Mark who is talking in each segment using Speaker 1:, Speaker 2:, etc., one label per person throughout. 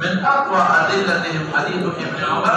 Speaker 1: من أقوى أدلتهم حديث ابن عمر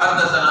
Speaker 1: حدثنا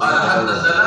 Speaker 1: قال حدثنا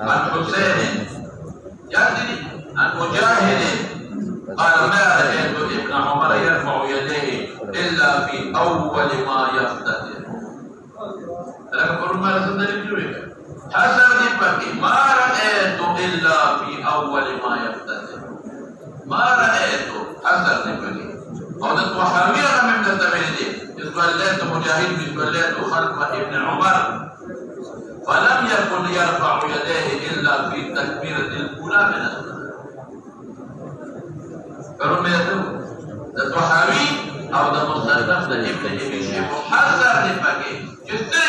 Speaker 1: عن حسين يزني عن مجاهد قال ما رأيت ابن عمر يرفع يديه إلا في أول ما يفتتح لكن فرما لسند الجوية حسن دبكي ما رأيت إلا في أول ما يفتتح ما رأيت حسن دبكي قولت وحاوية من التمرين دي إسبالات مجاهد إسبالات خلف ابن عمر فلم يكن يرفع يديه إلا في التكبيرة الأولى من الصلاة فرما يتو وحاوي أو ده مصنف ده ابن أبي شيخ حسن دبكي جسر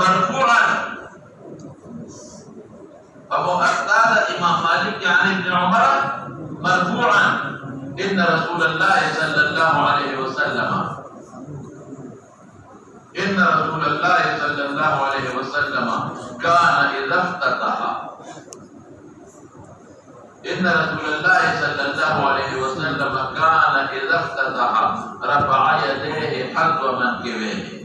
Speaker 1: مرفوعا أبو أقتال إمام مالك عن ابن عمر مرفوعا إن رسول الله صلى الله عليه وسلم كان إذا افتتح رفع يديه حذو منكبيه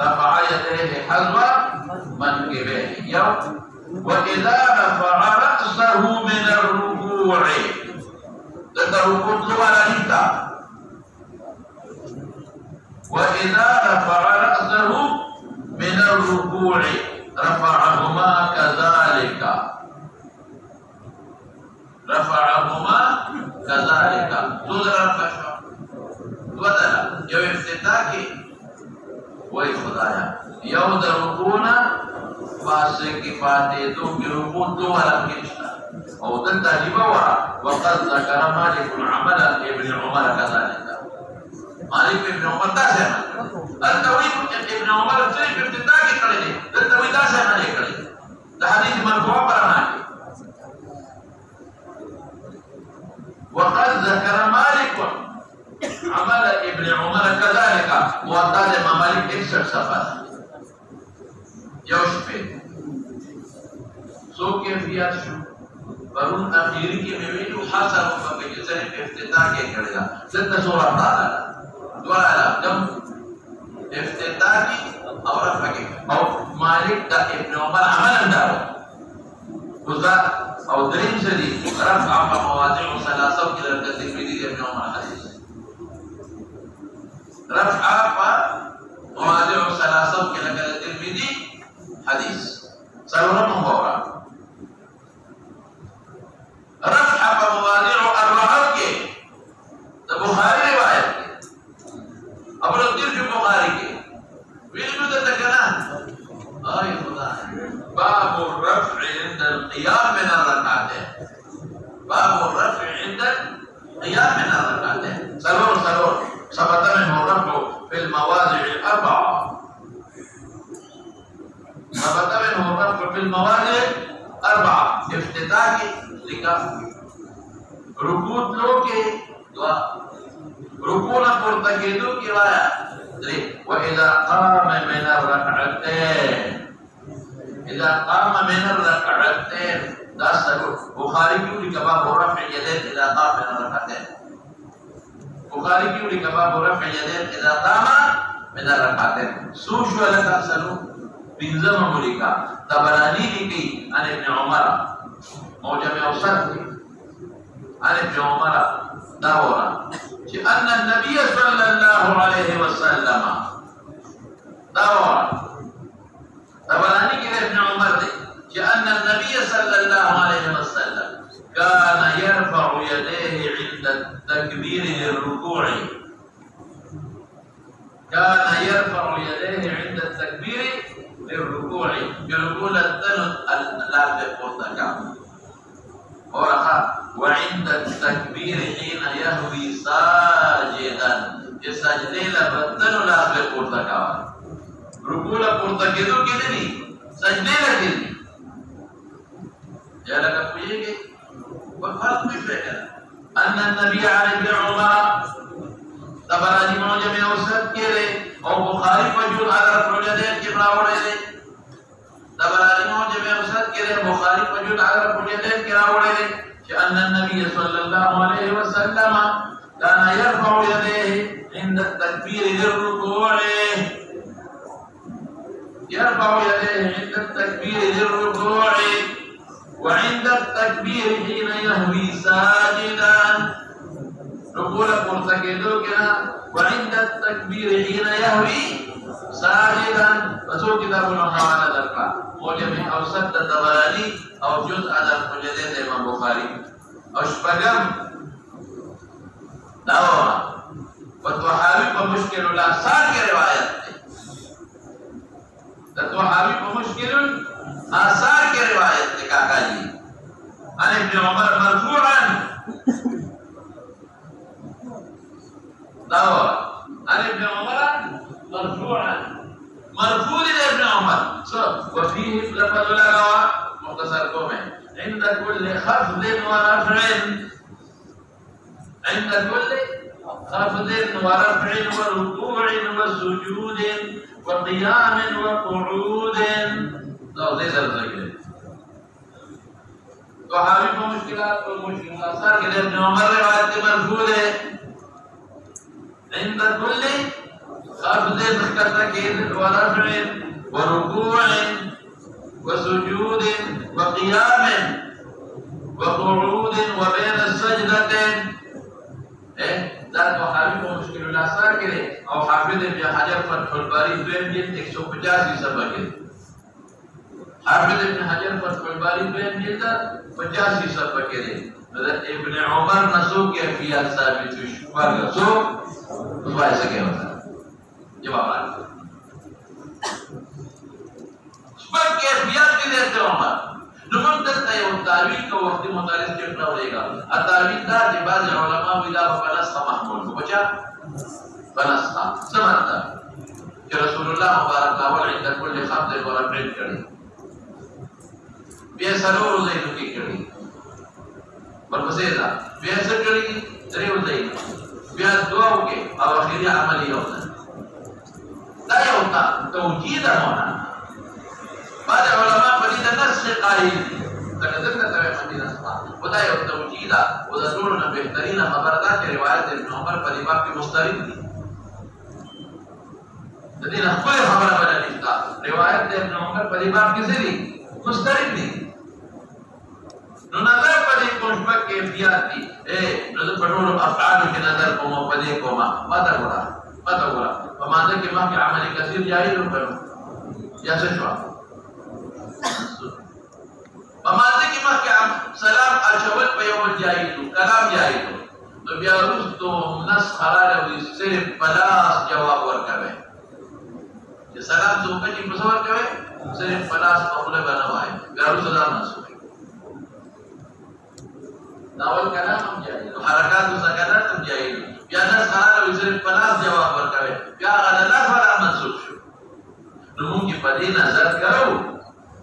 Speaker 1: رفع يديه حذو منكبيه وإذا رفع رأسه من الركوع الركوع ولا يبدأ وإذا رفع رأسه من الركوع رفعهما كذلك بدلا يو افتتاح کی وہی خدایا یو درکونا فاسق کی فاتح دو کی رکوع دو والا کشتا او دل تحجیبہ ورا وقد ذکر مالک عمل ابن عمر كذلك مالک ابن عمر دا سے التوحید ابن عمر صرف افتتاح کی کھڑے دے التوحید دا سے نہیں کھڑے دا حدیث مرفوع پر آنا ہے وقد ذكر مالك عمل ابن عمر كذلك وقال امام مالك 61 صفحه يوشفي سو كيفيات شو برون اخير کی میویلو حاصل ہوگا کہ صرف افتتاح کے کرے گا ست سورہ تعالی دوارا جب افتتاح کی اور رفع او مالک دا ابن عمر عمل اندار وذا او درين شديد رفع مواضع ثلاثه الى الترمذي ابن عمر حديث رفع مواضع ثلاثه الى الترمذي حديث سرور مبارك رفع مواضع اربعه کے بخاری روایت ابو الدين جو بخاری کے ویلو تکنا اي خدا باب الرفع عند القيام من الركعتين باب الرفع عند القيام من الركعتين سرور ثبت منه الرفع في المواضع الاربعه ثبت منه الرفع في المواضع 4 افتتاح کی لکھا رکوع لو کے دعا رکوع نہ پرتکیدو کی رایا وإذا قام من الركعتين إذا قام من الركعتين دا سلو بخاری کیوں لکھا باب رفع اليدين إذا قام من الركعتين بخاری کیوں لکھا باب رفع اليدين إذا قام من الركعتين سوشو لکا سلو بنزم ملکا طبرانی لکی عن ابن عمر موجب اوسط عن ابن عمر دورا أن النبي صلى الله عليه وسلم دورا طبرانی کی ابن عمر دے أن النبي صلى الله عليه وسلم كان يرفع يديه عند التكبير للركوع كان يرفع يديه عند التكبير للركوع يقول الثلاث قرطكا وعند التكبير حين يهوي ساجدا يسجد لبدن لاس قرطكا ركوع قرطكيدو كدني سجده لكدني يا لك فيك وفرق بفعل أن النبي عليه بن عمر طبراني معجم اوسط كده او بخاري وجود على رفع اليدين كبرى وڑے طبراني معجم اوسط كده بخاري وجود على رفع اليدين كبرى وڑے أن النبي صلى الله عليه وسلم كان يرفع يديه عند التكبير للركوع يرفع يديه عند التكبير للركوع وعند التكبير حين يهوي ساجدا ركوع مرتكدو كده وعند التكبير حين يهوي ساجدا وسو كتاب الحوالة ذكر موجب اوسط الطبراني او جزء على مجلد امام بخاري او شپږم داوا فتوحاوی په مشکل الاثار کی روایت ده فتوحاوی په مشکل الاثار کی روایت ده کاکا جی عن ابن عمر مرفوعا داوا عن ابن عمر مرفوعا مرفوع لابن عمر وفيه لفظ لغوا مختصر قومه عند كل خفض ورفع عند كل خفض ورفع وركوع وسجود وقيام وقعود لو زي زي تو حاوی کو مشکلات اور مشکلات سر کے ابن عمر روایت مرفوع ہے عند كل خفض تكيد ورفع وركوع وسجود وقيام وقعود وبين السجدتين ذات وحافظ مشكل الاثار كده او حافظ ابن حجر فتح الباري دویم جلد 185 صفحه كده حافظ ابن حجر فتح الباري دویم جلد 85 صفحه كده ابن عمر نسو کیفیت ثابت شوار سو وای سکے ہوتا جواب آ شپږ کیفیت دې ته عمر نو موږ ته یو تعویل کو وخت مطالعه کې راولېګا ا تعویل دا چې بعض علما وی دا په نسخه محمول کو بچا بنسخه سمعت چې رسول الله مبارک الله عند كل خفض ورفع کړي بیا سرور زینو کې کړي ورپسې دا بیا څه کړي درې وځي بیا دعا وکي او اخیری عمل یو دا یو توجید مولانا بعض علماء په دې نسخ قائل دي لکه څنګه ته باندې نسخه ودا یو توجید او د ټولو نه بهترینه خبره ده چې روایت ابن عمر په دې باب کې مسترد دي د دې نه خپل خبره باندې نشته روایت ابن عمر په دې باب کې څه دي مسترد دي نو نظر په دې کومه کیفیت دي نو د پټولو افعال کې نظر کوم په دې کومه ماته ګورا په ماده کې ما کې عمل کثیر جاری وکړو یا څه شو په ماده کې ما کې سلام اچول په یو جاری کلام جاری نو بیا وروسته نس حلاله وي صرف پلاس جواب ورکوي چې سلام څوک چې په څور کوي صرف پلاس په خپل باندې وایي بیا وروسته دا نس ناول کلام هم جاری حرکات او سکانات هم جاری بیا نس حلاله وي صرف پلاس جواب ورکوي بیا غلط ولا منسوخ شو نو موږ په دې نظر کوو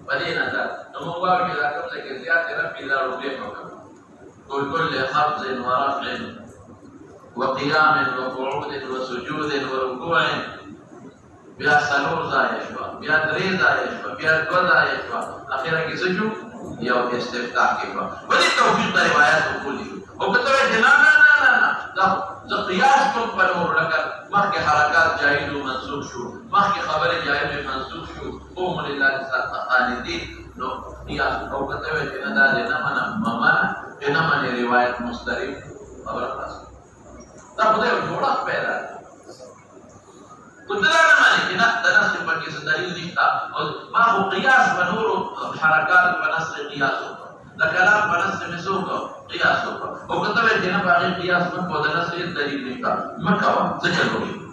Speaker 1: بدينا ذا المواجهة إذا كنت كزيادة ربي لا ربيعك كل خفض ورفع وقيام وقعود وسجود وركوع بیا سلور ځای شو بیا درې ځای شو بیا دوه ځای شو اخیرا کې څه شو یو استفتاح کې شو ولې توفیق د روایت وکول شو او کته وایي نه نه نه نه دا قیاس کوم په نور لکه مخکې حرکات جایز او منسوخ شو مخکې خبره جایز او منسوخ شو قوم لله خالدین نو قیاس او کته وایي نه دا نه معنا نه معنی روایت مستریب خبره خلاص دا خدای جوړه پیدا كنت لا نماني إن نص بكيس دليل نشتا ما هو قياس بنور حركات بنص قياسه لكلام بنص مسوق قياسه وكنت بيجينا باقي قياس من بود نص دليل نشتا ما كوا سجل بقي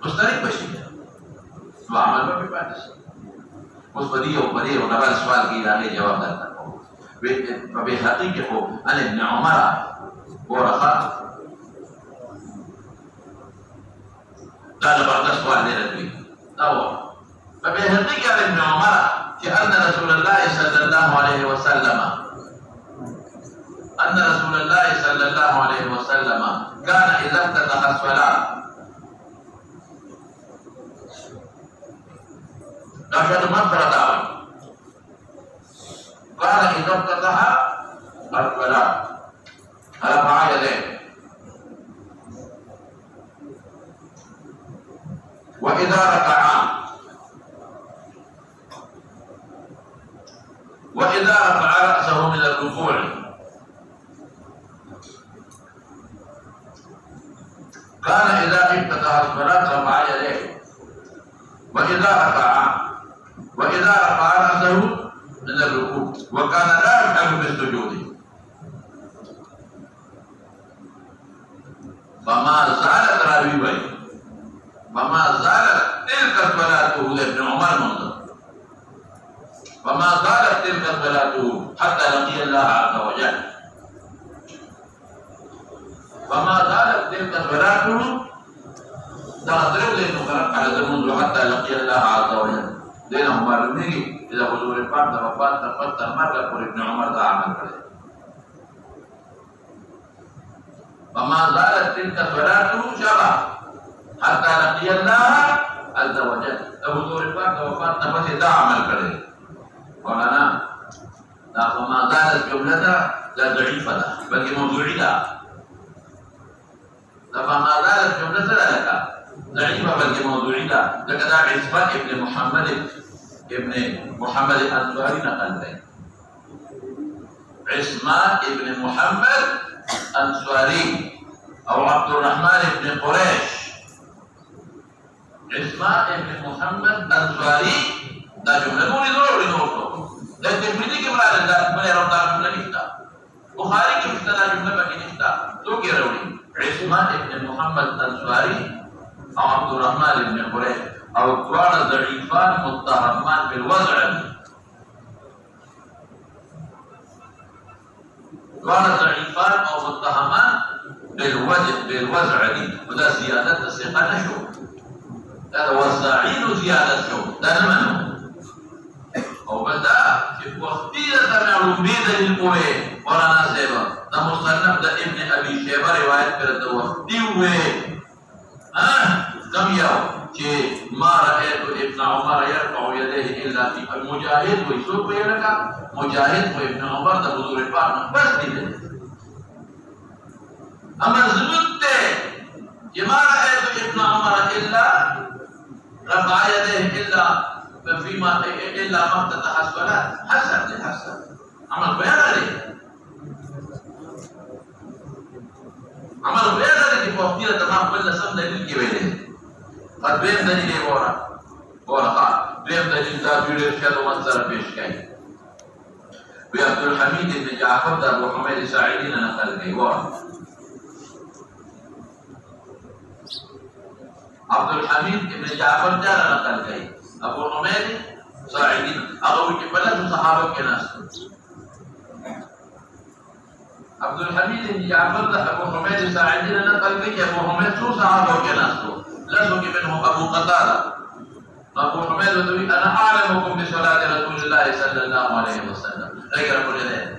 Speaker 1: مستريح بشي وعمل ما بيبادش مصدرية وبرية ونبال سؤال كي لاغي جواب داتا وبحقيقه عن ابن عمر ورخاء قال بعض الأسبوع لربي فبيهديك ابن عمر في أن رسول الله صلى الله عليه وسلم كان إذا افتتح الصلاة نشهد مفرد قال إذا افتتح الصلاة رفع يديه وإذا رفع رأسه من الركوع كان إذا افتتح الصلاة رفع يديه وإذا رفع رأسه من الركوع وكان لا يفعل بالسجود فما زالت راوي بي فما زالت تلك صلاته لابن عمر منذ فما زالت تلك صلاته حتى لقي الله عز وجل فما زالت تلك صلاته تغضرب للمقرب على منذ حتى لقي الله عز وجل دين عمر نيجي اذا حضور الفرد وفات تفتر مرة قول ابن عمر ذا عمل كده فما زالت تلك صلاته شبه حتى لقي الله عز وجل حضور الفرد وفات نفس ذا عمل كده مولانا لا فما زالت جملة لا ضعيفة بل موضوعية فما زالت جملة لا لك ضعيفة بل موضوعية لكذا عصمة ابن محمد الأنصاري نقل ذلك عصمة ابن محمد الأنصاري أو عبد الرحمن بن قريش عصمة ابن محمد الأنصاري دا جمله نور لكن بدي كبر دا من رمضان جمله نشتا بخاري کې مشته دا جمله پکې نشتا تو کې راوړي عصمة ابن محمد الأنصاري او عبد الرحمن بن قريش او دواړه ضعيفان متهمان بالوضع دواړه ضعيفان او متهمان بالوضع دي ودا زيادت الثقه نشو دا وزاعين زياده شو دا نه منو او بدا چې وختي د معلوم دي د القوه مولانا صاحب د مصنف د ابن ابي شيبه روایت کړه د وختي وې کم یو چې ما رايت ابن عمر يرفع يديه الا في المجاهد ويسوق يلك مجاهد وابن عمر د حضور پاک بس دي اما زبط چې ما رايت ابن عمر الا رفع يديه الا فيما الا ما افتتح الصلاه حسن عمل بيان عليه عمل بيان عليه في وقتها تمام كل سم دليل کې ویلې قد بين دليل ورقه بين دليل ذاتي ارشاد ومنظر پیش کړي عبد الحميد بن جعفر د ابو حميد ساعدي نه نقل کوي عبد الحميد بن جعفر جاء نقل کوي ابو حميد ساعدي هغه کې بلد صحابه کې ناس عبد الحميد بن جعفر ابو حميد ساعدي نقل کوي ابو حميد څو صحابه کې ناس لازم کې منهم ابو قتاده أبو حميد وتوي أنا أعلمكم بصلاة رسول الله صلى الله عليه وسلم. غير كل ذلك.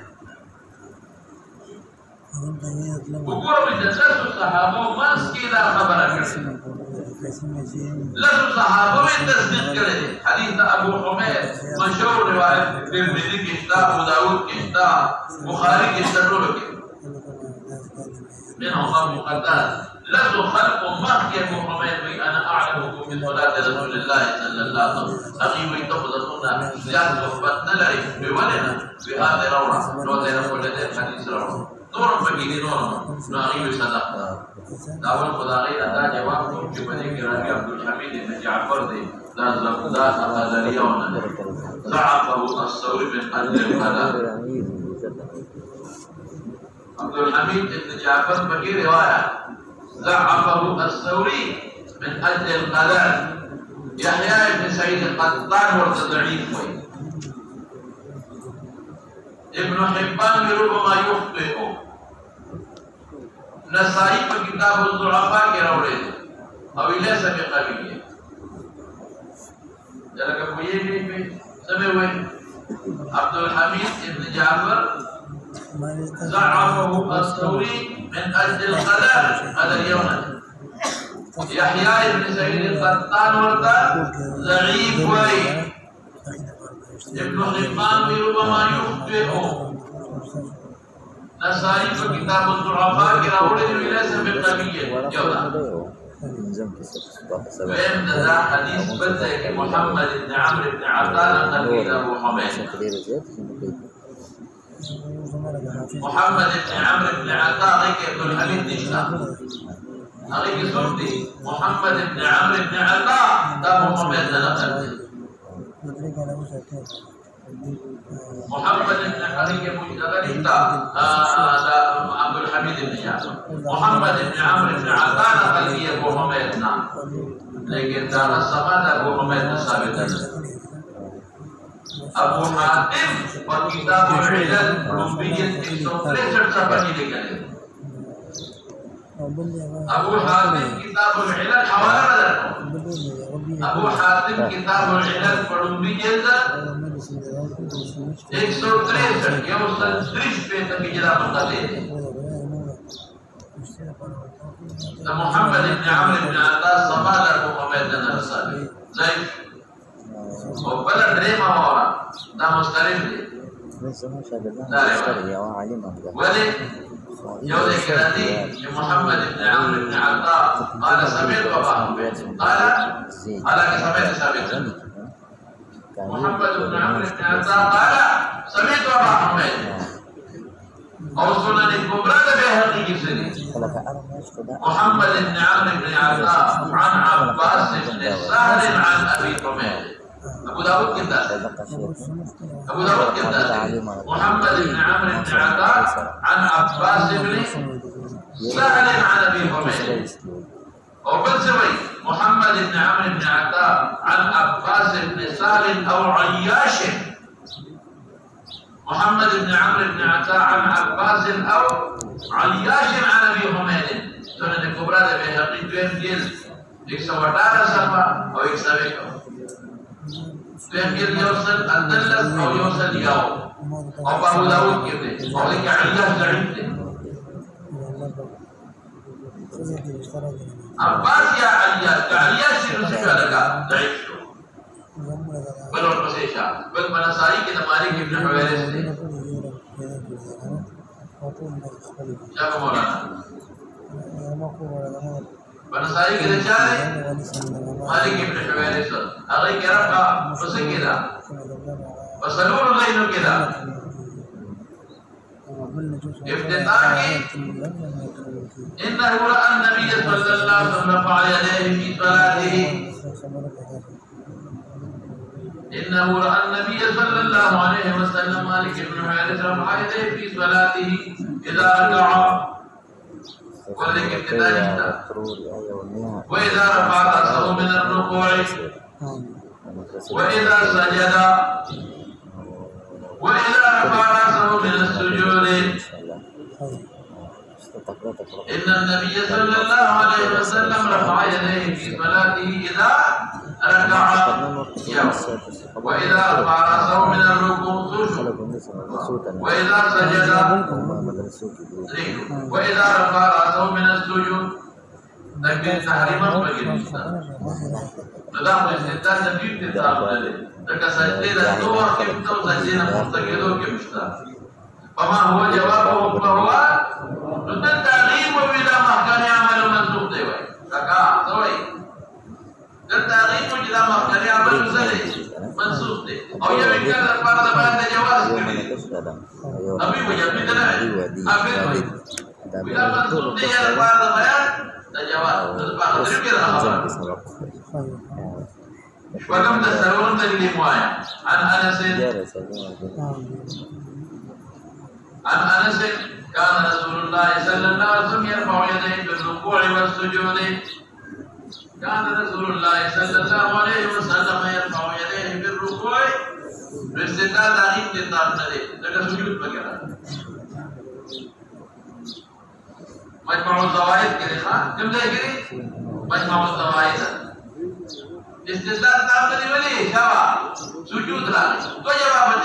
Speaker 1: وقولوا بالجسد الصحابة وما سكينا خبرك. لسه صحابة من تصديق كده. حديث أبو حميد مشهور رواية ترمذي كتاب أبو داود كتاب بخاري كتاب منهم مقدس لست خلق مخي أبو حميد أنا أعلمكم بصلاة رسول الله صلى الله عليه وسلم. أخي ويتفضلون زياد صحبتنا لري بولنا بهذا روعة لو تنقل لديه حديث روعة نور بقيني نور ناغي وصدق داول خداغي أدا جواب في بديك ربي عبد الحميد بن جعفر دي لا زبدات أغازريون ضعفه الثوري من أجل القدر. عبد الحميد بن جعفر بقي رواية ضعفه الثوري من أجل القدر. يحيى بن سعيد القطان ورد ضعيف ابن حبان ربما يخطئ. نسائی پر کتاب الضعفاء کے روڑے او ليس بقوي. جلك کوئی بھی سمے ہوئے عبد الحميد بن جعفر ضعفه الثوري من أجل القدر هذا اليوم. يحيى بن سعيد القطان ورد ضعيف وي. ابن حبان ربما يخطئ. نسائی پر کتاب الضعفاء کے روڑے ليس بقوي. جودا وين ذا حديث بدأ محمد بن عمرو بن عطاء قبيل أبو حميد. محمد بن عمرو بن عطاء غيك ابن الحميد نشتا غيك صوتي محمد بن عمرو بن عطاء أبو حميد نقل محمد بن حريق مجدغريتا عبد الحميد بن جعفر. محمد بن عمرو بن عطاء نقل أبو حميد نعم لكن دار الصمد أبو حميد ثابت. أبو حاتم وكتاب العلل ربية 163 صفحة لكلمة. أبو حاتم كتاب العلل حوالي بدر. أبو حاتم كتاب العلل ربية 163 يوصل 30 بيت بجرا مقدس. محمد بن عمرو بن عطاء صمال أبو حميد الأنصاري زين وبلد دريمة ورا ده مستريم دي ولي يوزي كراتي محمد بن عمرو بن عطاء قال سمعت أبا حميد قال كسمعت ثابت. محمد بن عمرو بن عطاء قال سمعت أبا حميد أو سنن الكبرى بهقي جسدي. محمد بن عمرو بن عطاء عن عباس بن سهل عن أبي حميد. أبو داود كذا محمد بن عمرو بن عطاء عن عباس بن سهل عن أبي حميد. وبنسوي محمد بن عمرو بن عطاء عن عباس بن سهل أو عياش. محمد بن عمرو بن عطاء عن عباس أو عياش عن أبي حميد. سنن الكبرى بهقي دوم جلد 118 صفحة أو 120. فيمكن يوصل الدلس أو يوصل ياو أو أبو داود كده أو لك عياش ضعيف. عباس يا عياش نسيب لك ضعيف بل والمسيشة بل منسائي كده مالك ابن حويرس دي شاك مولانا منسائي كده شاري مالك ابن حويرس أغيك رفع فسك كده وسلول غينه كده افتتاحي إنه رأى النبي صلى الله عليه وسلم رفع يديه في صلاته. إنه رأى النبي صلى الله عليه وسلم مالك بن حويرس رفع يديه في صلاته إذا ركع ولك ابتدائي وإذا رفع رأسه من الركوع وإذا سجد وإذا رفع رأسه من السجود. إن النبي صلى الله عليه وسلم رفع يديه في صلاته إذا ركع وإذا رفع رأسه من الركوع سجد وإذا سجد وإذا رفع رأسه من السجود لكن تحريما بغير نظام الاستدلال نبي تتعب ذلك لك سجدين الدور كم تو سجدين مرتقدو كم اشتاق فما هو جوابه فهو التعليم بلا ما كان يعمل منسوخ ديوي كاكا سوي التعليم بلا ما كان يعمل منسوخ دي او يبقى الفرد بعد جواز ابي وجب دلع ابي بلا منسوخ دي الفرد بيان جواز بعد ذكر وكم تسألون دليل معين عن أنس كان رسول الله صلى الله عليه وسلم يرفع يديه بالركوع والسجود كان رسول الله صلى الله عليه وسلم يرفع يديه بالركوع باستدلال تعليم كتاب نبي لك سجود وغيرها مجمع الزوائد كده كم ده كده مجمع الزوائد استدلال تعمل ولي شوا سجود لا تو جواب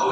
Speaker 1: او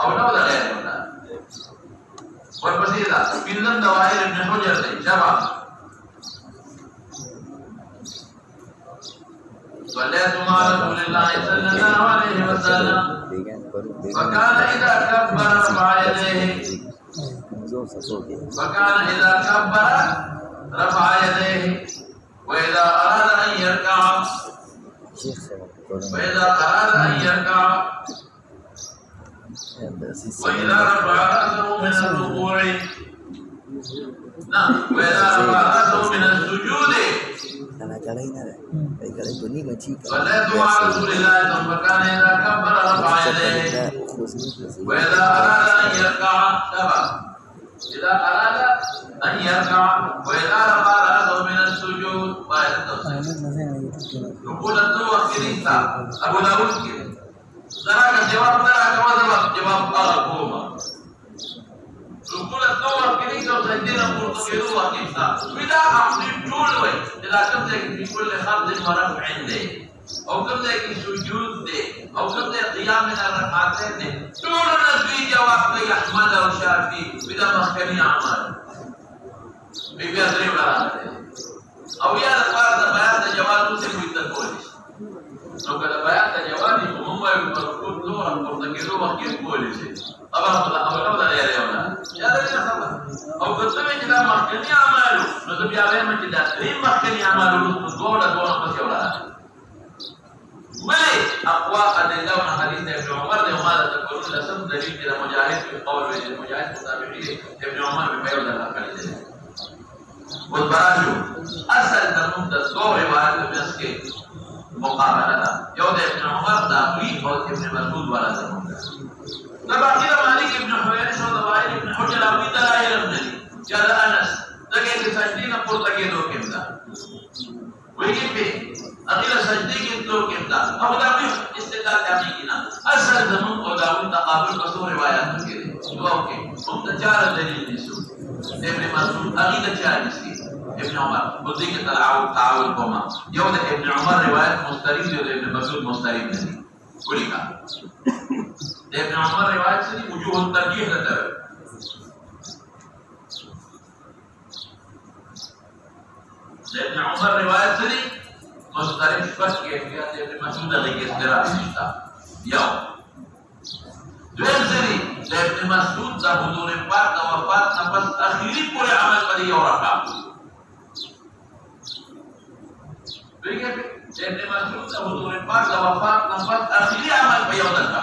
Speaker 1: او لا ولا غير ولا والبصيره من دوائر ابن حجر جواب صليت مع رسول الله صلى الله عليه وسلم فكان إذا كبر رفع يديه وإذا أراد أن يركع وإذا رفع رأسه من الركوع نعم وإذا رفع رأسه من السجود صليت مع رسول الله فكان إذا كبر رفع يديه وإذا أراد أن يركع تبع إذا أراد أن يركع وإذا رفع رأسه من السجود بعد التفصيل يقول الدور كريسة أبو داود كده ذراك جواب جواب قوما يقول الدور كريسة وسجدنا مرتقلوا كيسا وإذا أمضي جولوي إذا كنت في كل خفض ورفع عنده أو كنت في سجود ده أو كنت قيام من الركعتين ده دون نسوي جواب أحمد وشافعي وإذا مخكني أعمال بيبي أدري ولا أو يا الفرد بيان جواب سيكون تقولش لو كان بيان جواب هم يقولون دور مرتقلوا وكيف أبغى يا ريونا يا ريونا أو كنت كده مخكني أعماله نقول يا ريونا كده ريم مخكني أعماله دور بس يولا ملي أقوى أدلة حديث ابن عمر وماذا تقولون لسم دليل كده مجاهد في قول المجاهد متابعين ابن عمر بفيوز الأقل والبراجو أصل تنمد الدور رواية بيسكي مقابلة يود ابن عمر داخلي أو ابن مسعود ولا تنمد لما كده مالك ابن حويرث وضوائر ابن حجر أبي دلائل النبي قال أنس لقيت سجدين قرطقيدو كمدا ويجيب به أقيل سجدين كنتو كمدا أبو داوود استدلال تعميقنا أسهل زمن قداوود تقابل بسو روايات كده اوكي هم تجار دليل نسو ابن مسعود أقيل تجار نسي ابن عمر بذيك تعاون كما يود ابن عمر روايات مستريد يود ابن مسعود مستريد نسي كلها ابن عمر رواية سني وجوه الترجيح لتر ابن عمر رواية سني مسترد بس كيفيات ابن مسعود لغي استراء نشتا يوم دوين سني ابن مسعود دا حضور پاک دا وفات نفس اخیری پورے عمل پر یہ رکھا ابن مسعود دا حضور پاک دا وفات نفس اخیری عمل پر یہ رکھا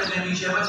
Speaker 1: ابن ابي شيبه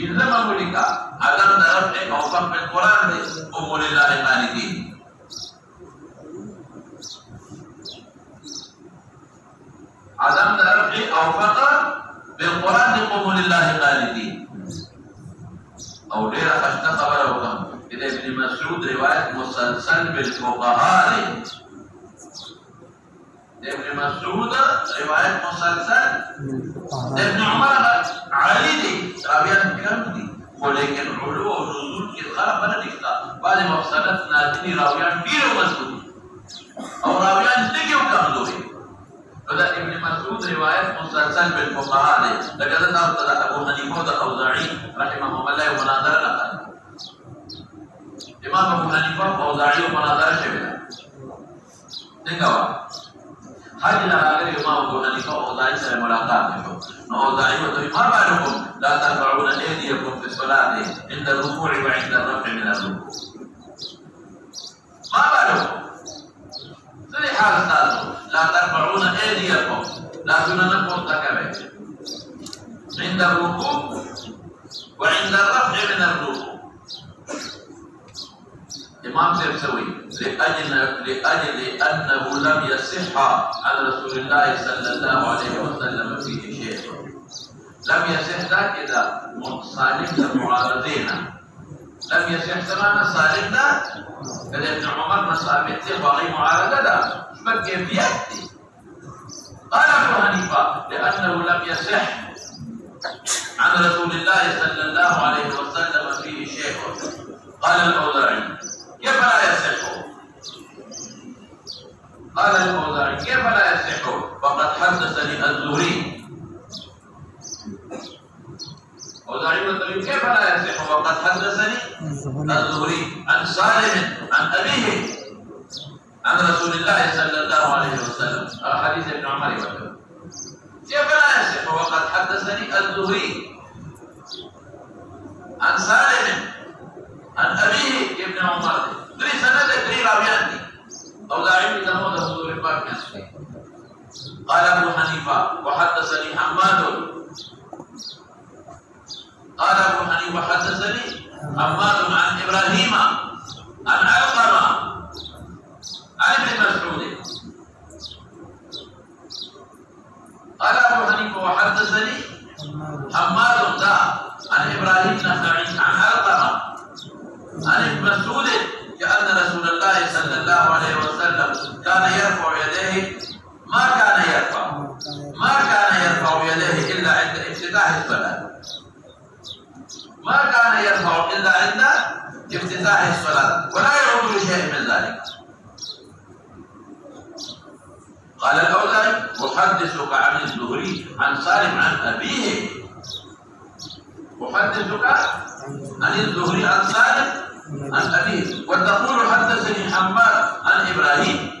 Speaker 1: إنما ملك عدم رفع أوصاف بالقرآن أم لله قانتين عدم رفع أوصاف بالقرآن أم لله قانتين أو غير خشن خبرهم إذا ابن مسعود رواية مسلسل بالفقهاء ابن مسعود رواية مسلسل ابن عمر عالي دي راویان کم دي خو لیکن علو او نزول کې خراب نه نکتا بعض مفصلت نازلی راویان ډیر مضبوط او راویان دغه کمزوري دا ابن مسعود روایت مسلسل بالفقهاء دي لکه دا ابو حنیفه او اوزاعي رحمهم الله مناظره نقل امام ابو حنیفه او اوزاعي مناظره شوی څنګه حج لغير امام ابو حنيفه واوزاعي سے ملاقات ہے اوزاعي تو ما بالكم لا ترفعون ايديكم في الصلاه عند الركوع وعند الرفع من الركوع ما بالكم ذي حال لا ترفعون ايديكم لا تننكم تكبر عند الركوع وعند الرفع من الركوع امام صاحب سوي لأنه لم يصح عن رسول الله صلى الله عليه وسلم فيه شيء لم يصح ذاك إذا صالح المعارضين لم يصح سمعنا صالح ده كذا ابن عمر مصابت بغي معارضة ده شبك كيفيات قال أبو حنيفة لأنه لم يصح عن رسول الله صلى الله عليه وسلم فيه شيء قال الأوزاعي كيف لا يصح؟ قال الأوزاعي كيف لا يصح؟ فقد حدثني الزهري الأوزاعي يقول كيف لا يصح؟ وقد حدثني الزهري عن سالم عن أبيه عن رسول الله صلى الله عليه وسلم حديث ابن عمر يقول كيف لا يصح؟ وقد حدثني الزهري عن سالم عن أبيه ابن عمر دري سنة دري راويان دي أوزاعي تنمو ده حضور الباك قال أبو حنيفة وحدثني حماد قال أبو حنيفة حدثني حماد عن إبراهيم عن علقمة عن ابن مسعود قال أبو حنيفة وحدثني حماد عن إبراهيم النخعي عن علقمة عن ابن مسعود كأن رسول الله صلى الله عليه وسلم كان يرفع يديه ما كان يرفع يديه إلا عند افتتاح الصلاة ما كان يرفع إلا عند افتتاح الصلاة ولا يعود لشيء من ذلك قال الأوزاعي أحدثك عن الزهري عن سالم عن أبيه أحدثك عن الزهري عن سالم عن أبيه وتقول حدثني حماد عن إبراهيم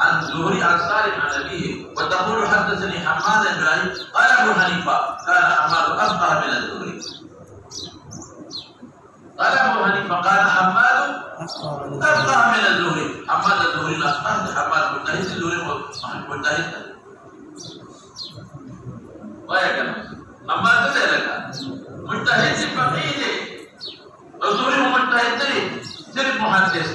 Speaker 1: عن عن زهري عن سالم عن أبيه وتقول حدثني حماد بن إبراهيم قال أبو حنيفة كان حماد أفقه من الزهري. قال أبو حنيفة قال حماد أفقه من الزهري. حماد الزهري أفقه، حماد مجتهد، الزهري مجتهد. وهكذا حماد ذلك مجتهد فقيه، الزهري مجتهد صرف محدث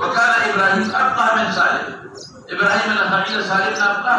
Speaker 1: وكان إبراهيم أفقه من سالم. إبراهيم الخليل سالم أفقه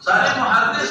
Speaker 1: سالم محدث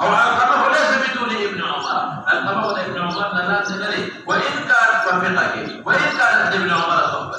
Speaker 1: أو علقمة ليس بدون ابن عمر. علقمة ابن عمر لا تدري وإن كان فقيه وإن كانت ابن عمر صحبة.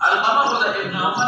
Speaker 1: علقمة ابن عمر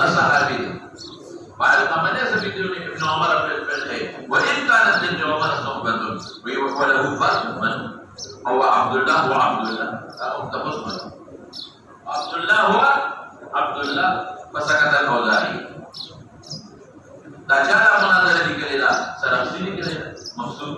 Speaker 1: الصحابي وعلقمة ليس بدون ابن عمر في الفقه وإن كانت ابن عمر صحبة وله فرق من هو عبد الله وعبد الله تفصل عبد الله هو عبد الله فسكت الأوزاعي لا جاء مناظرة كليلا سرقسيني كليلا مقصود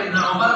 Speaker 1: ابن عمر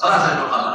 Speaker 1: خلاص الخبر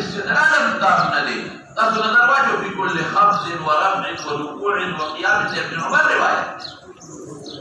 Speaker 1: استدلال مضاف عليه تصل الرواج في كل خفض ورفع وركوع وقيام ابن عمر روايه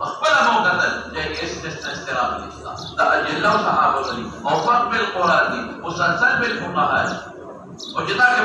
Speaker 1: مقبل موقتا جاي استراب الاسلام تاجل له صحابه او فرق بالقران دي مسلسل بالفقهاء وجداك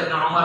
Speaker 1: ابن عمر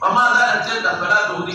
Speaker 1: فما زالت جلد صلاته دي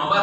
Speaker 1: عمر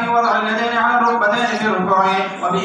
Speaker 2: في وضع اليدين على الركبتين في الركوع وبه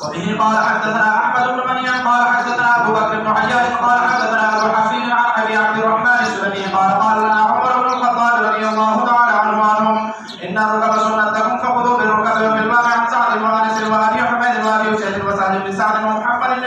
Speaker 2: وبه قال حدثنا احمد بن منيع قال حدثنا ابو بكر بن حجاج قال حدثنا ابو حفين عن ابي عبد الرحمن السلمي قال قال لنا عمر بن الخطاب رضي الله تعالى عنه ان الركب سنتكم فخذوا بالركب وبالباب عن سعد بن انس وابي حميد وابي سعيد وسعد بن سعد ومحمد بن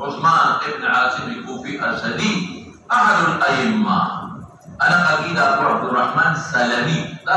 Speaker 1: عثمان ابن عاصم الكوفي السدي احد الائمه انا اكيد ابو عبد الرحمن سلمي لا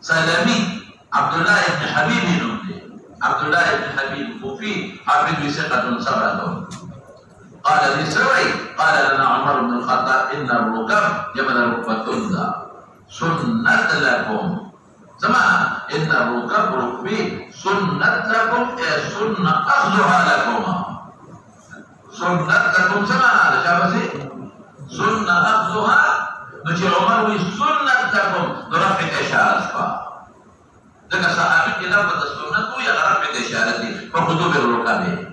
Speaker 1: سلمي عبد الله ابن حبيب عبد الله ابن حبيب الكوفي حافظ ثقة صبرة قال لي سوي قال لنا عمر بن الخطاب إن الركب جبل ركبتن سنة لكم سمعنا إن الركب ركبي سنة لكم سنة أخذها لكم سنة لكم سمعنا هذا شابسي سنة أخذها نجي عمر سنة لكم نرفع إشارة لك صحابي كده السنة يا رفع إشارة فخذوا بالركب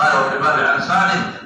Speaker 1: قال في باب عن سالم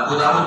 Speaker 1: ابو داود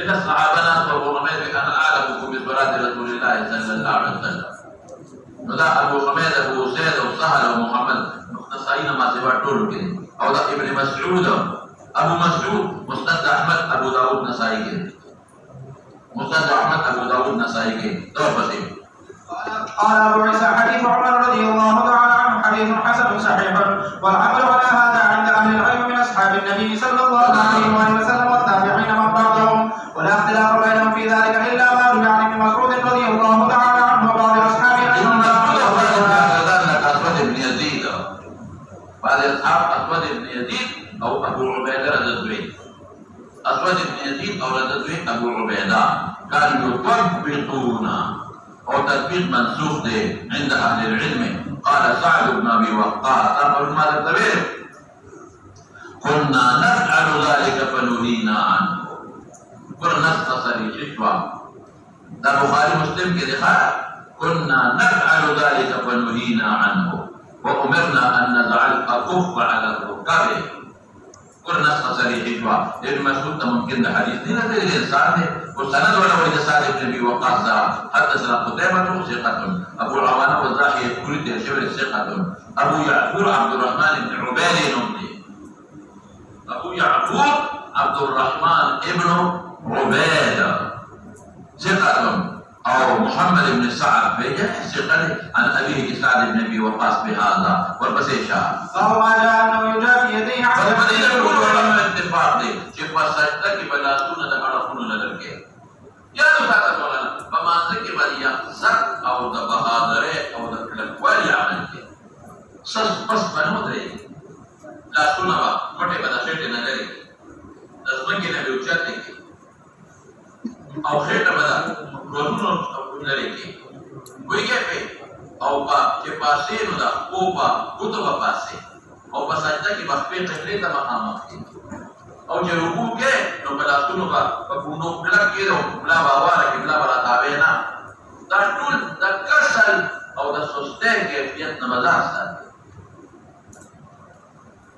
Speaker 1: إن الصحابة أبو حميد كان أعلمكم بصلاة رسول الله صلى الله عليه وسلم. وذا أبو حميد أبو سيد وسهل ومحمد نصائين ما سوى طول كده. أو ذا ابن مسعود أبو مسعود مسند أحمد أبو داود نسائي كده. مسند أحمد أبو داود نسائي كده. دور بسيط.
Speaker 2: قال أبو عيسى حديث عمر رضي الله تعالى عنه حديث حسن صحيح والعمل على هذا عند أهل العلم من أصحاب النبي صلى الله عليه وسلم والتابعين من بعدهم ولا اختلاف بينهم في ذلك إلا ما روي عن ابن مسعود رضي الله تعالى عنه وبعض أصحابه أنهم
Speaker 1: أسود بن يزيد بعض أصحاب أسود بن يزيد أو أبو عبيدة الرضوي أسود بن يزيد أو الرضوي أبو عبيدة كانوا يطبقون أو تطبيق منسوخ ده عند أهل العلم. قال سعد بن أبي وقاص أمر ماذا التبير كنا نفعل ذلك فنهينا عنه كنا نختصر شكوى ده بخاري مسلم كده قال كنا نفعل ذلك فنهينا عنه وأمرنا أن نضع الأكف على الركاب كنا نختصر شكوى لأن مسعود ممكن ده حديث دينا ده الإنسان والسند ولا ولد سعد بن أبي وقاص حدثنا قتيبة ثقة أبو العوانة والزاحي يقول شبر ثقة أبو يعقوب عبد الرحمن بن عبيد نمضي أبو يعقوب عبد الرحمن ابن عبيدة ثقة أو محمد بن سعد بيجا ثقة عن أبيه سعد بن أبي وقاص بهذا والبسيشة
Speaker 2: فهو ما جاء أنه يجافي يديه عن
Speaker 1: فالمدينة كل علماء اتفاق دي شفا سجدة كي بلاتون دمارخون لدركي يا دوساتا مولانا فمانزه كي بل يقصد أو دبهادره أو دكلكوالي عمل كي سس بس بنو دري لا سنوا مٹے بدا شیٹے نگری دزمنگی نبی اچھاتے کی او خیٹا بدا رونو نگری کی کوئی گئے پہ او پا چه پاسینو دا او پا کتبا پاسے او پا سجدہ کی بخپی قبلی تا مقامت کی او چه رکو کے نو بلا سنو با پکونو کلک کی دو بلا باوارا کی بلا بلا تابینا دا طول دا کسل او دا سستے کیفیت نمازان ساتھ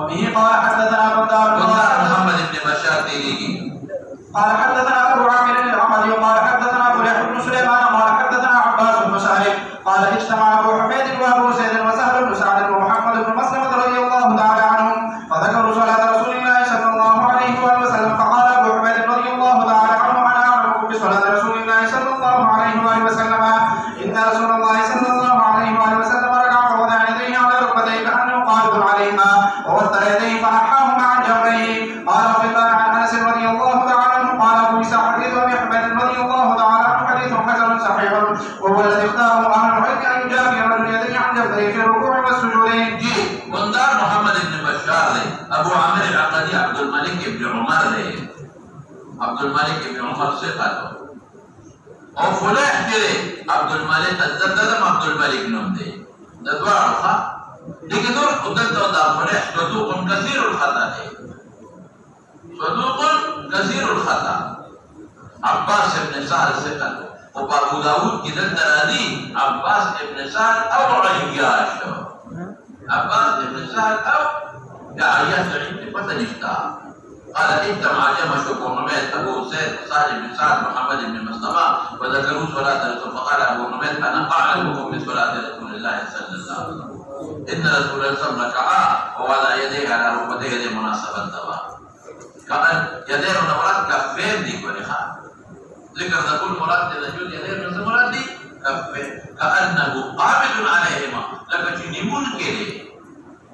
Speaker 2: وبه قال حدثنا بندار
Speaker 1: محمد بن بشار تيري
Speaker 2: قال حدثنا ابو عامر العمري قال حدثنا فليح بن سليمان قال حدثنا عباس بن سالم قال اجتمع ابو حميد وابو سعيد وسهل بن سعد ومحمد بن مسلمة رضي الله تعالى عنهم فذكروا صلاة رسول الله صلى الله عليه وسلم فقال ابو حميد رضي الله تعالى عنه انا اعلمكم بصلاة رسول الله صلى الله عليه وسلم ان رسول الله صلى الله عليه وسلم ركع فوضع يديه على ركبتيه كانه قابض عليها ووتر يديه فنحاهما عن جنبيه. قال وفي الباب عن انس رضي الله تعالى عنه قال ابو عيسى حديث ابي حميد رضي الله تعالى عنه حديث حسن صحيح وهو الذي اختاره اهل العلم ان يجافي الرجل يديه عن جنبيه في الركوع والسجود.
Speaker 1: جی بندار محمد بن بشار نے ابو عامر العقدی عبد الملك بن عمر نے عبد الملك بن عمر سے قال او فلاح كده عبد الملك الزدد عبد الملك نمدي ده دوارها لكن دور قدرت وضع فلاح صدوق كثير الخطأ صدوق كثير الخطأ عباس بن سعد ثقة وابو داود كده تراني عباس بن سعد او عياش عباس بن سعد او عياش عندي فتنشتها قال انت مع جمع شوف حميد ابو حسين صالح بن سعد محمد بن مصطفى وذكروا صلاه الرسول فقال ابو حميد انا اعلمكم بصلاه رسول الله صلى الله عليه وسلم ان رسول الله صلى الله عليه وسلم ركع ووضع يديه على ركبتيه لمناسبه الدواء كان يديه مراد كفين دي ولخان ذكر تقول مراد رجل يديه من مراد دي كفين كانه قابض عليهما لكن ممكن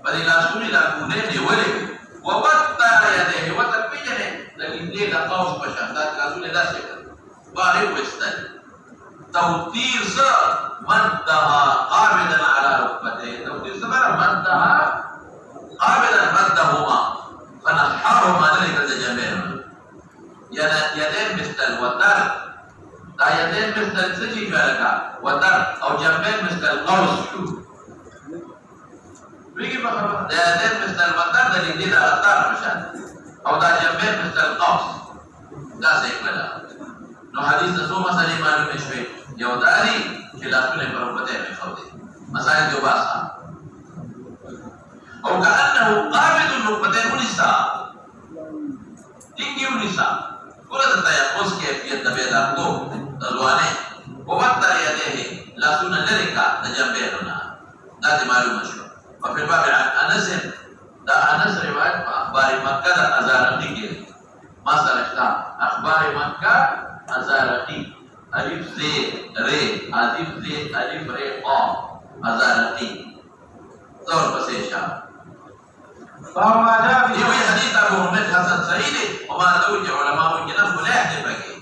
Speaker 1: فإذا سئل كونين ولد ووطى يديه وتبينه لكن دي قوس بشهادات رسول الله سكر باري وستن توتير صار مدها قابضا على ركبتيه توتير صار مدها قابضا مدهما فنحرهما ذلك الجميع يدين مثل الوتر لا يدين مثل السجي فلك وتر او جنبين مثل القوس شو بيجي بخبر يدين مثل الوتر ده اللي ده الأطار مشان او ده جنبين مثل القوس ده سيكملها نو حديث رسول مسألة معلوم شوي يوداري خلافين بربطين من خوضي مسائل جو باسا او كأنه قابض الركبتين ونساء تيجي ونساء كل تتيقظ كيفية تبيدار کو تزوانه ووتر يديه لا سنة لركا تجنبيننا ده معلوم شوي وفي الباب عن أنس ده أنس رواية أخبار مكة ده أزارقي كده ما سرشتا أخبار مكة أزارقي ألف زي ري ألف زي ألف ري قا أزارقي دور بسيشا
Speaker 2: فما جاء في
Speaker 1: يوم حديث أبو حميد حسن سعيد وما توجه علماء الجنة ولاحد بكي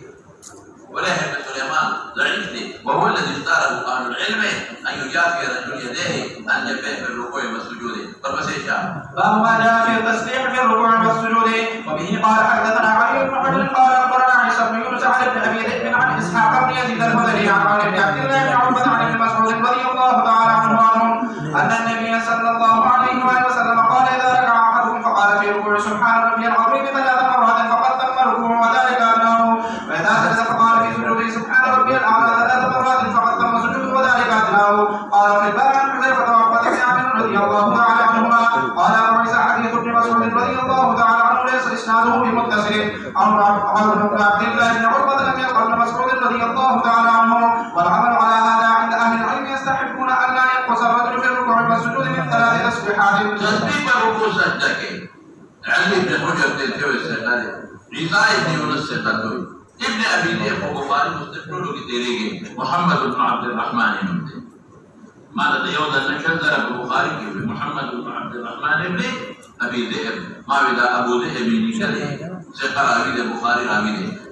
Speaker 1: ولاحد بن سليمان ضعيف لي وهو الذي اختاره أهل العلم أن يجافي رجل يديه أن يبيه في الركوع والسجود فالمسيشا
Speaker 2: فما جاء في التسبيح في الركوع والسجود وبه قال حدثنا علي بن حجر قال أخبرنا عيسى بن يونس عن ابن أبي ذئب عن إسحاق بن يزيد الهذلي عن عمرو بن عبد الله بن عتبة عن ابن مسعود رضي الله تعالى عنه أن النبي صلى الله عليه وآله وسلم قال إذا ركع أحدكم فقال في ركوع سبحان ربي العظيم 3 مرات فقد تم ركوعه وذلك أدناه وإذا سجد فقال في سجوده سبحان ربي الأعلى 3 مرات فقد تم سجوده وذلك أدناه قال في الباب عن حذيفة وعقبة بن عامر رضي الله تعالى عنهما قال أبو عيسى حديث ابن مسعود رضي الله تعالى عنه ليس إسناده بمتصل عن عبد الله بن عتبة لم يلقى ابن مسعود رضي الله تعالى عنه والعمل على هذا عند أهل العلم يستحبون أن لا ينقص الرجل في الركوع والسجود من 3 تسبيحات.
Speaker 1: تسبيح الركوع سجدك علي بن حجر تلتوي السجدة عيسى بن يونس السجدة ابن أبي ذئب وبخاري مسلم له كتيريجي محمد بن عبد الرحمن بن ماذا يوم النشر البخاري محمد بن عبد الرحمن بن أبي ذئب ما بدا أبو ذئب نشله سقر أبي البخاري رامي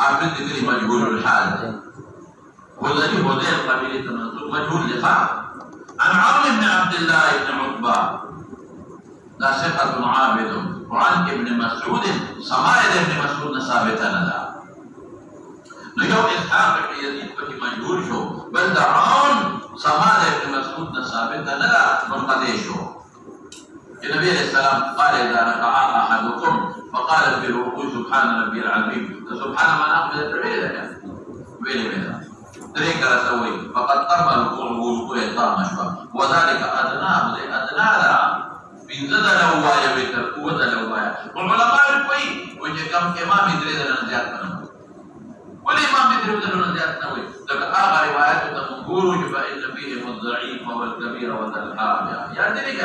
Speaker 1: حافظ ذكر مجهول الحال والذي هو ذئب قبيلة منصوب مجهول لقاء عن عمرو بن عبد الله بن عتبة لا ثقة عابد وعن ابن مسعود سماع ابن مسعود ثابتا لنا نجو إسحاق بن يزيد بن مجهول شو بل دعون سماع ابن مسعود ثابتا لنا منقضي شو النبي عليه السلام قال إذا ركع أحدكم فقال في الركوع سبحان ربي العظيم سبحان من أقبل التبعيد بيني ذلك رسوي فقد تم ركوعه ركوع تام وذلك أدناه في زد لوايا بتركوع لوايا والعلماء الكوي وجه كم إمام يدري ذا نزيات منه والإمام يدري ذا نزيات نوي لكن آخر روايات تنقول فإن فيهم الضعيف والكبير والحام يعني ذلك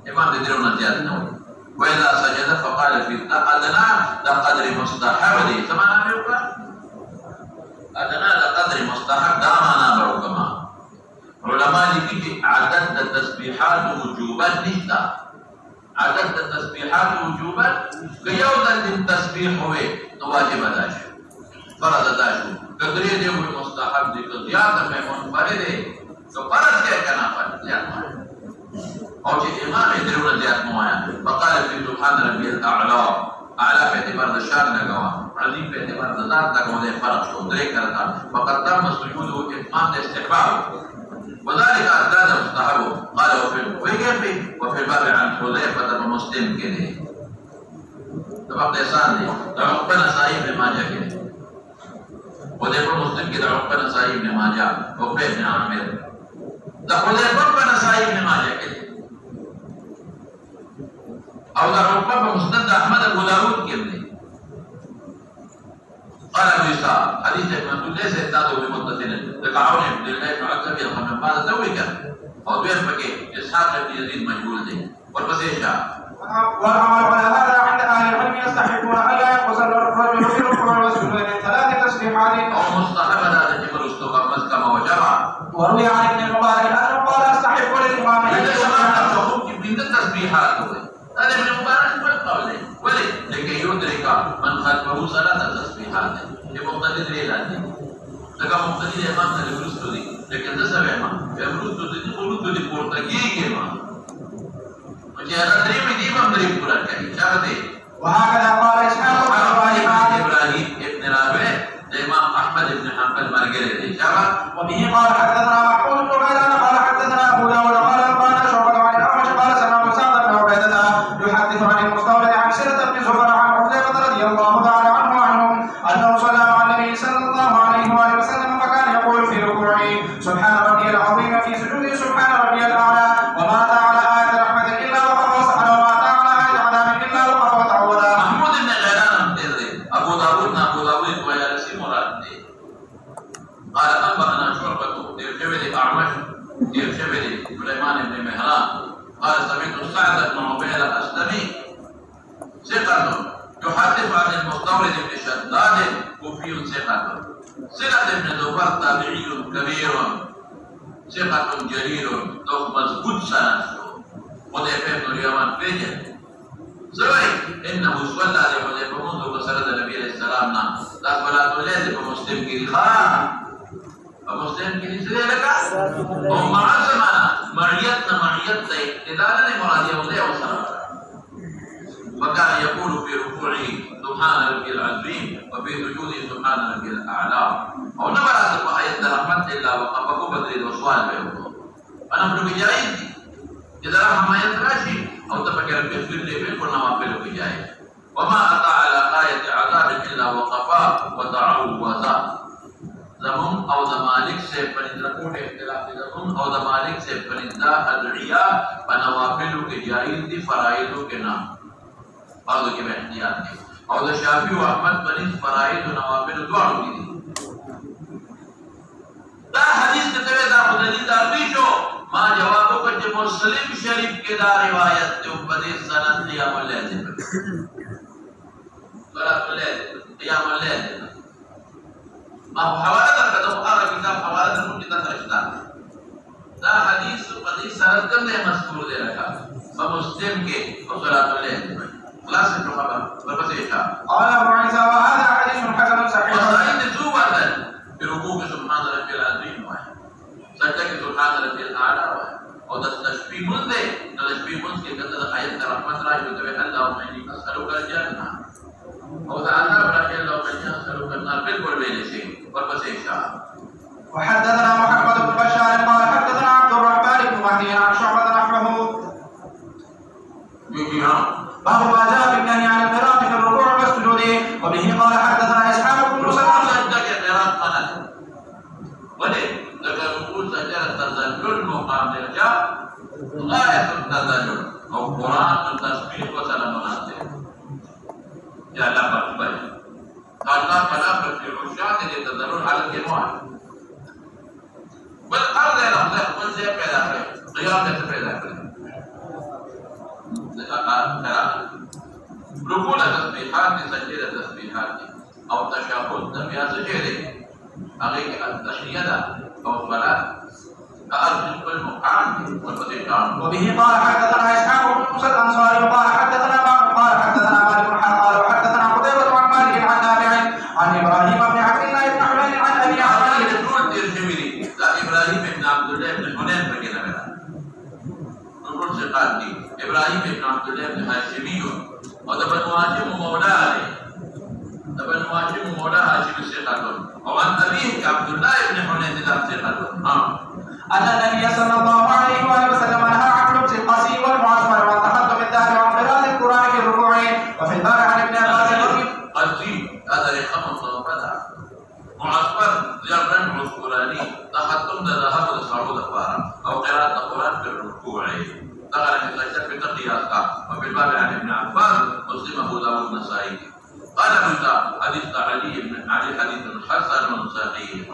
Speaker 1: إمام يدري نزيات نوي وإذا سجد فقال في أدناه لقدر مستحب لي سمعنا بيوكا أدناه لقدر مستحب دامنا بروكما علماء يجي عدد التسبيحات وجوبا نشتا عدد التسبيحات وجوبا كيودا التسبيح هو واجب داش فرض داش قدري دي هو مستحب دي زيادة میں منفرد ہے تو فرض کیا کرنا فرض زیادة او چې امام يدرون زيادة معايا فقال في سبحان ربي الأعلى أعلى في اعتبار الشان نگوا عظيم باعتبار ذات تک مودے فرق شو درے کرتا فقط تم سجود اتمام الاستحباب وذلك أزداد مستحبه قال وفي الباب عن حذيفة ومسلم كده طبعا احسان دي عقبة نسائي بن ماجه كده حذيفة مسلم كده عقبة نسائي بن ماجه عقبة بن عامر ده حذيفة نسائي بن ماجه كده او ده عقبة مسند احمد ابو داود كده قال ابو اسحاق حديث ابن مسعود ليس يستاذ بمتصل لقعون عبد الله بن عتبة يخمن بعد ذلك او دوين بكي اسحاق بن يزيد مجهول دي والبسيشة
Speaker 2: والعمل على هذا عند اهل العلم يستحقون الا يقصر الرجل في الركوع والسجود من 3 تسبيحات
Speaker 1: او مستحب هذا جبر استقامت كما وجب
Speaker 2: وروي عن ابن المبارك انه قال استحق للامام
Speaker 1: هذا سمعت الحكم من التسبيحات هذا ابن المبارك بالقول لكي يدرك من خلفه 3 تسبيحات مقتدر ليلاتي لك مقتدر امام الرسول دي لكن ده سبع امام الرسول دي قلت دي پورتگی امام وجهه دري میں دی امام دري پورا کہی چاہتے
Speaker 2: وهكذا قال اسحاق بن
Speaker 1: ابراهيم ابن رابع امام احمد بن حنبل مرغله دي شابه
Speaker 2: وبه قال حدثنا محمود بن غيلان قال حدثنا ابو داود قال انبانا شعبة عن الاعمش قال سمعت سعد بن عبيدة يحدث عن المستورد عن سيرة بن زفر عن حذيفة رضي الله تعالى عنه وعنهم انه صلى مع النبي صلى الله عليه واله وسلم فكان يقول في ركوعه سبحان ربي العظيم في سجوده سبحان ربي الاعلى وما اتى على آية رحمة الا وقف وسأل وما اتى على آية عذاب الا وقف وتعوذا.
Speaker 1: محمود بن غيلان ابو داود ويالسي مراد قال انبأنا شعبة يرشبه الاعمش يرشبه سليمان بن مهران قال سمعت سعد بن عبيدة الاسلمي ثقة يحدث عن المستورد بن شداد كوفي ثقة سنة بن زفر تابعي كبير ثقة جليل مضبوط سند حذيفة بن اليمان بيجن زوي انه صلى على حذيفة منذ بصرد النبي عليه السلام لا صلاة الليل فمسلم كي خان فمسلم كي سيدة لك ومع زمانا معيتنا اقتدالا لمرادية الله وسلام وكان يقول في ركوعه سبحان ربي العظيم وفي سجوده سبحان ربي الاعلى او نبرات آية رحمة الا وقفه بدري وسؤال بيقول انا بلو جائز اذا رحمة يتراشي او تفكر بيغفر لي بالكل نوافل بجائز وما اتى على آية عذاب الا وقفا وتعوذا زمون او ذمالك سے پرندہ کو اختلاف زمون او ذمالك سے پرندہ ادعیاء بنوافل کے جائز دی فرائض کے نام بعضو کې احتیاط دي او د شافعي او احمد بنس فرائض او نوافل دواړو دي دا حدیث ته دا خدای دا پیچو ما جواب وکړ چې مسلم شریف کې دا روایت ته په دې سند قیام الليل صلاه الليل قیام الليل ما حواله درکته هغه کتاب حواله درکته تاسو راشته دا حدیث په دې سند کې مذکور دی راځه په مسلم کې صلاه الليل خلاص الخبر والبسيطة
Speaker 2: قال ابو عيسى وهذا حديث حسن صحيح
Speaker 1: وصحيح زوبة بركوب سبحان ربي العظيم واحد سجدك سبحان ربي الاعلى واحد او تشبيه منذ تشبيه منذ كذا آيات رحمة الله وتبع اللهم اني اسالك الجنة او تعالى بركة اللهم اني اسالك النار بالكل بين شيء والبسيطة
Speaker 2: وحدثنا محمد بن بشار قال حدثنا عبد الرحمن بن مهدي عن شعبة نحوه باب ما جاء في النهي عن القراءة في الركوع والسجود وبه قال حدثنا اسحاق بن سلام
Speaker 1: صدق قراءة قناة ولي ذكر ركوع سجل التذلل مقام درجة غاية التذلل او قرآن التسبيح وسلامات يا لا بقبل قال لا كلام في الرشاد للتذلل على الجماعة بل قال لهم من زي پیدا کرے قیام سے پیدا کرے ركوع تسبيحات سجدة تسبيحات او تشهد بها سجدة اغيك التحية او الصلاة أرجل المقام والفتيحان
Speaker 2: وبه قال حدثنا اسحاق بن موسى الانصاري قال حدثنا مالك قال وحدثنا قتيبة عن مالك عن نافع عن ابراهيم بن عبد الله بن حنين عن ابي عمرو
Speaker 1: ابراهيم بن عبد الله بن حنين بكنا بنا نقول سقال دي ابراهيم بن عبد الله بن هاشمي وده بنو هاشم مولاه ابن هاشم مولى هاشم ثقة وعن أبيه عبد الله بن حنين ثقة
Speaker 2: أن النبي صلى الله عليه وآله وسلم نهى عن لبس القصي والمعصفر والتخطب الذهب وعن قراءة القرآن في الركوع. وفي الباب عن ابن عباس
Speaker 1: قصي هذا رقم الصوفة معصفر جرن عصفراني تخطب ذهب الصعود الفارة أو قراءة القرآن في الركوع ذكر في تقياسها. وفي الباب عن ابن عباس مسلم أبو داود النسائي قال موسى حديث علي بن علي حديث حسن صحيح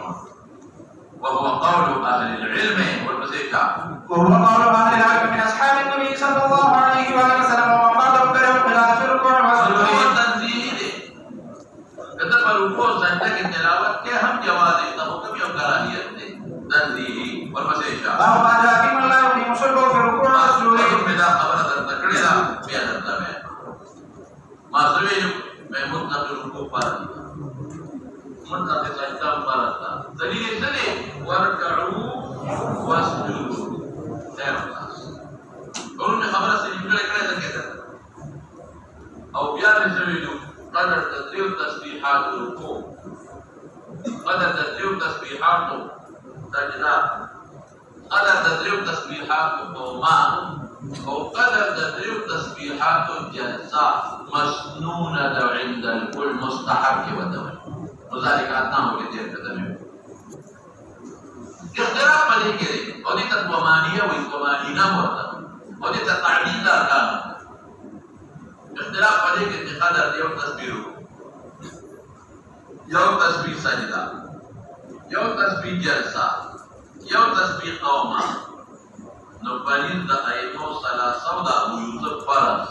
Speaker 1: وهو قول أهل العلم والمسيكة
Speaker 2: من أصحاب النبي صلى الله عليه وآله وسلم ومن بعدهم كرهوا القراءة في الركوع والسجود.
Speaker 1: تنزيل كتب الركوع سجدة التلاوة كهم جواز حكم يوم كراهية تنزيل والمسيكة.
Speaker 2: باب ما جاء في من لا يقيم صلبه في الركوع والسجود.
Speaker 1: إذا خبرت التكرير بهذا التمام ما سوي من مطلق الركوع فرض مطلق سجدة فرض دليل سنة واركعوا واسجدوا خير الناس. قولوا من خبر سنة كذا كذا أو بيان سويدو قدر تدريب تسبيحات الركوع قدر تدريب تسبيحات سجدة قدر تدريب تسبيحات القومان أو قدر تدريب تسبيحات الجلسة مسنونة عند الكل مستحب والدوام وذلك أتناه كثير كتنه اختلاف مليه كده ودي تطومانية والطمانينة ودي تتعديل الأركان اختلاف مليه كده قدر يوم تسبيحه يوم تسبيح سجدة يوم تسبيح جلسة يوم تسبيح قوما نبالين دا أيمو سلاسة ودا أبو يوسف فرس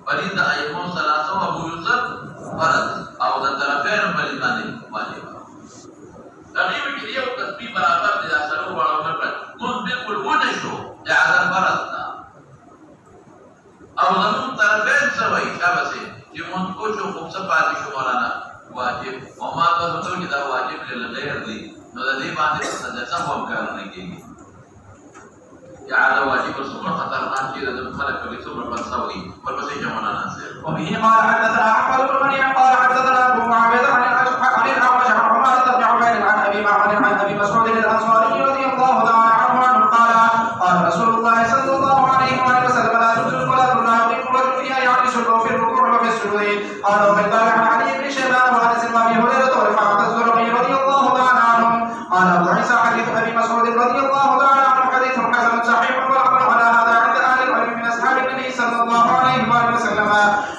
Speaker 1: بالين دا أيمو سلاسة وأبو يوسف فرس أو دا طرفين مليماني واجب تقريبا كده يوم تسبيح برابر دا سلو وعلى مربط من بالكل ونشو لعذا فرس أو ضمن طرفين سوي شابسي يمون كوشو خمسة فاتي شمالانا واجب وما تسبتو كده واجب للغير دي نذي بعد السجدة هم كانوا يجي يا على واجب الصبر خطر ما كذا دخلك في الصبر فالسوي والمسيح جمعنا ناصر.
Speaker 2: وبه قال حدثنا أحمد بن منيع قال حدثنا أبو معاوية عن الأعمش عن عمارة بن عبيد عن أبي معمر عن أبي مسعود الأنصاري رضي الله تعالى عنه قال رسول الله صلى الله عليه وآله وسلم لا تجوز صلاة لا يقيم الرجل فيها يعكس في الركوع وفي السجود. قال وفي الباب عن علي بن شيبان وأنس وأبي هريرة ورفاعة الزهري رضي الله تعالى عنهم. قال أبو عيسى حديث أبي مسعود رضي الله تعالى عنه حديث حسن صحيح والعمل على هذا عند أهل العلم من أصحاب النبي صلى الله عليه وآله وسلم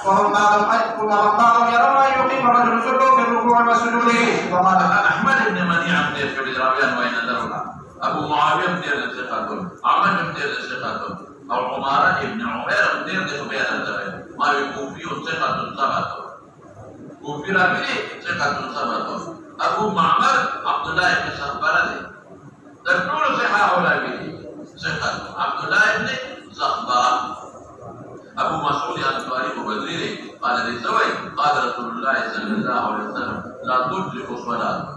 Speaker 2: وهم بعضهم يرون أن يقيم الرجل صلبه في الركوع والسجود.
Speaker 1: وقال أحمد بن منيع بن رابيان وين درنا أبو معاوية بن ثقة عمر بن ثقة أو عمارة بن عمير بن ثقة ما يكون فيه ثقة ثبت وفي رابعه ثقة ثبت أبو معمر عبد الله بن صخبان تقول صحة رابعه ثقة عبد الله بن صخبان أبو مسعود الأنصاري وبدري قال لزوي قال رسول الله صلى الله عليه وسلم لا تدرك الصلاة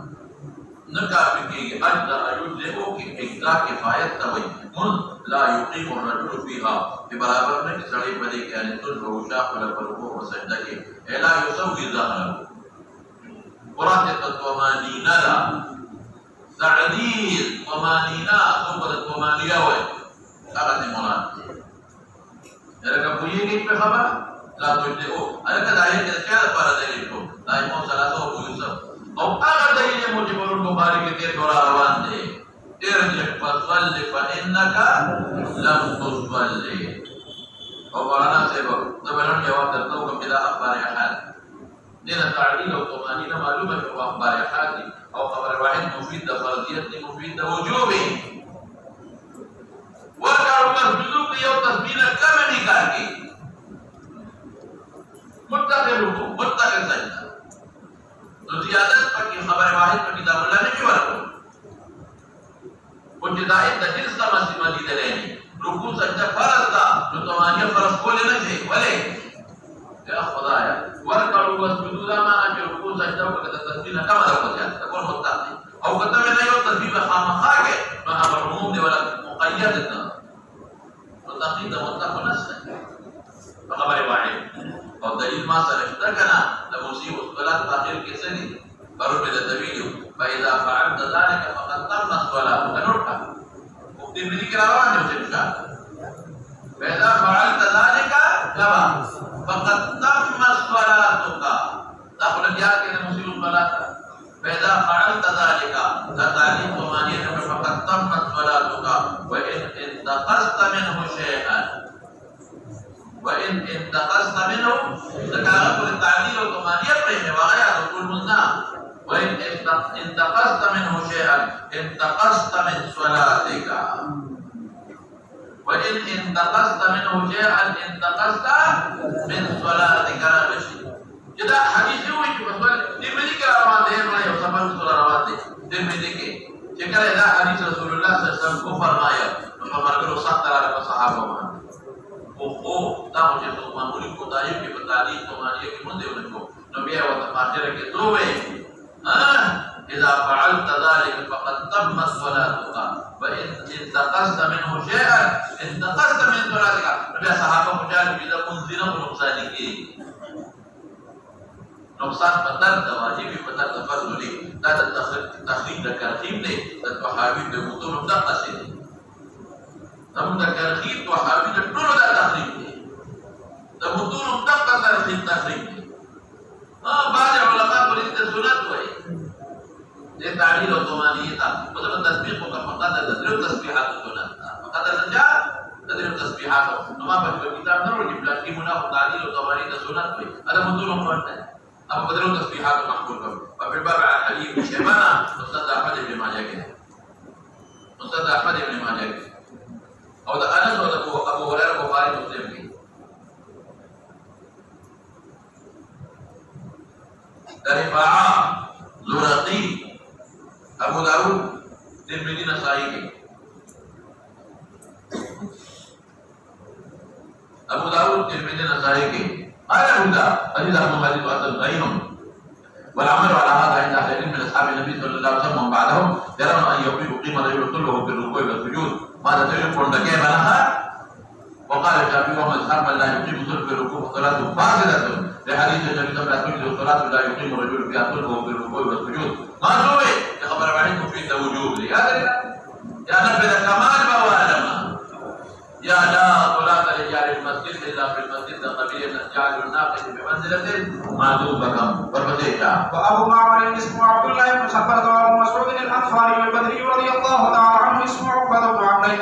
Speaker 1: نكافئ أجل أجله إجزاء كفاية توي من لا يقيم الرجل فيها ببرابر من سړی پدې کې ان تل روشا پر رکوع او سجده کې الا يسوي ظهره قرات الطمانينه لا تعديل طمانينه ثم الطمانيه وي هغه مراد هغه کوي په خبر لا تجدو هغه دایې کې څه لپاره دی ته دایمو ثلاثه او یوسف او هغه دایې موجب البخاري کې تیر روان دي ارجع فصل فإنك لم تصلي. وقالنا سيبا تبلون جواب تلقوكم إلى أخبار أحد لأن التعليل والطمأنينة معلومة في أخبار أحد أو خبر واحد مفيد فرضية مفيد وجوبي وكانوا مسجدوك يوم تسبينا كما نكاكي متقلكم متقل سجدة زيادة فكي خبر واحد فكتاب الله نجي ولكم وجدائد تجلس تمسي مدينة لين ركوع سجدة فرض دا نتوانية فرض كل نشي ولي يا خدايا وركعوا واسجدوا لما أجل ركوع سجدة وكذا تسبينا كما لو قد تكون متقل أو كتب لنا يوم تسبيب خامخاك مع العموم دي ولا مقيدة متقل ده متقل نسل فخبر واحد والدليل ما سرشتكنا لمسيب de David, فإذا فعلت ذلك فقد تمت صلاتك نركع. Bukti ini kirawan dia ucapkan. فإذا فعلت ذلك كما فقد تمت صلاتك. Tak boleh diakin muslim salat. فإذا فعلت ذلك فتعليم ثمانية فقد تمت صلاتك وإن انتقصت منه شيئا وإن انتقصت منه ذكرت التعديل ثمانية فإنه وغير كل منا وإن انتقصت منه شيئا انتقصت من صلاتك وإن انتقصت منه شيئا انتقصت من صلاتك Jadi hadis itu pasal Tirmidzi ke rawat dia mana yang sampai usul rawat dia Tirmidzi ke. Jika ada hadis Rasulullah SAW ko farmaya, maka kalau sakta ada sahabat mana. Oh, tahu je tu mamuli ko tayo ke betali to mari ke munde unko. Nabi awat majra ke dobe. إذا فعلت ذلك فقد تمت صلاتك وإن انتقصت منه شيئا انتقصت من صلاتك. Nabi sahabat mujahid bila munzina nuqsan ke. Nuqsan benar wajib benar tafaduli dan takhrik dan karhim ni dan wahabi dan betul tak kasih. Namun dan karhim wahabi dan dulu dah takhrik ni. Dan betul tak takhrik ni. Banyak ulama berita sunat tu. Dia ta'lil otomatis betul tasbih bukan maqadar tadrib tasbihat sunat. Maqadar saja tadrib tasbihat. Nama bagi kita perlu dipelajari munah ta'lil otomatis sunat tu. Ada betul maqadar. Apa betul tasbihat makbul kamu? Tapi bab al-Halim Syemana Ustaz Ahmad Ibn Majah ke? Ustaz Ahmad Ibn Majah ke? Atau Anas atau Abu Hurairah Bukhari Muslim ke? Dari Fa'a Zuraqi Abu Dawud Tirmidzi Nasa'i ke? Abu Dawud Tirmidzi Nasa'i ke? Ada juga hadis Muhammad itu asal bainum. والعمل على هذا عند اهل العلم من اصحاب النبي صلى الله عليه وسلم بعدهم يرون ان يقيم الرجل كله في الركوع والسجود ماذا تقول قلنا كيف لها وقال الشافعي ومن اسحاق لا يقيم في الركوع فصلاته فاسده لحديث النبي صلى الله عليه وسلم الصلاه لا يقيم الرجل فيها كله في الركوع والسجود ما سوي خبر عليكم في وجوب هذا يا نبذ كمال بوالما يا لا صلاة رجال المسجد إلا في المسجد القبيل جعل الناقد بمنزلة معذوبكم والبديهة. وأبو معمر اسمه عبد الله بن صخرة وأبو مسعود الأنصاري والبدري رضي الله تعالى عنه اسمه عقبة بن عمرو.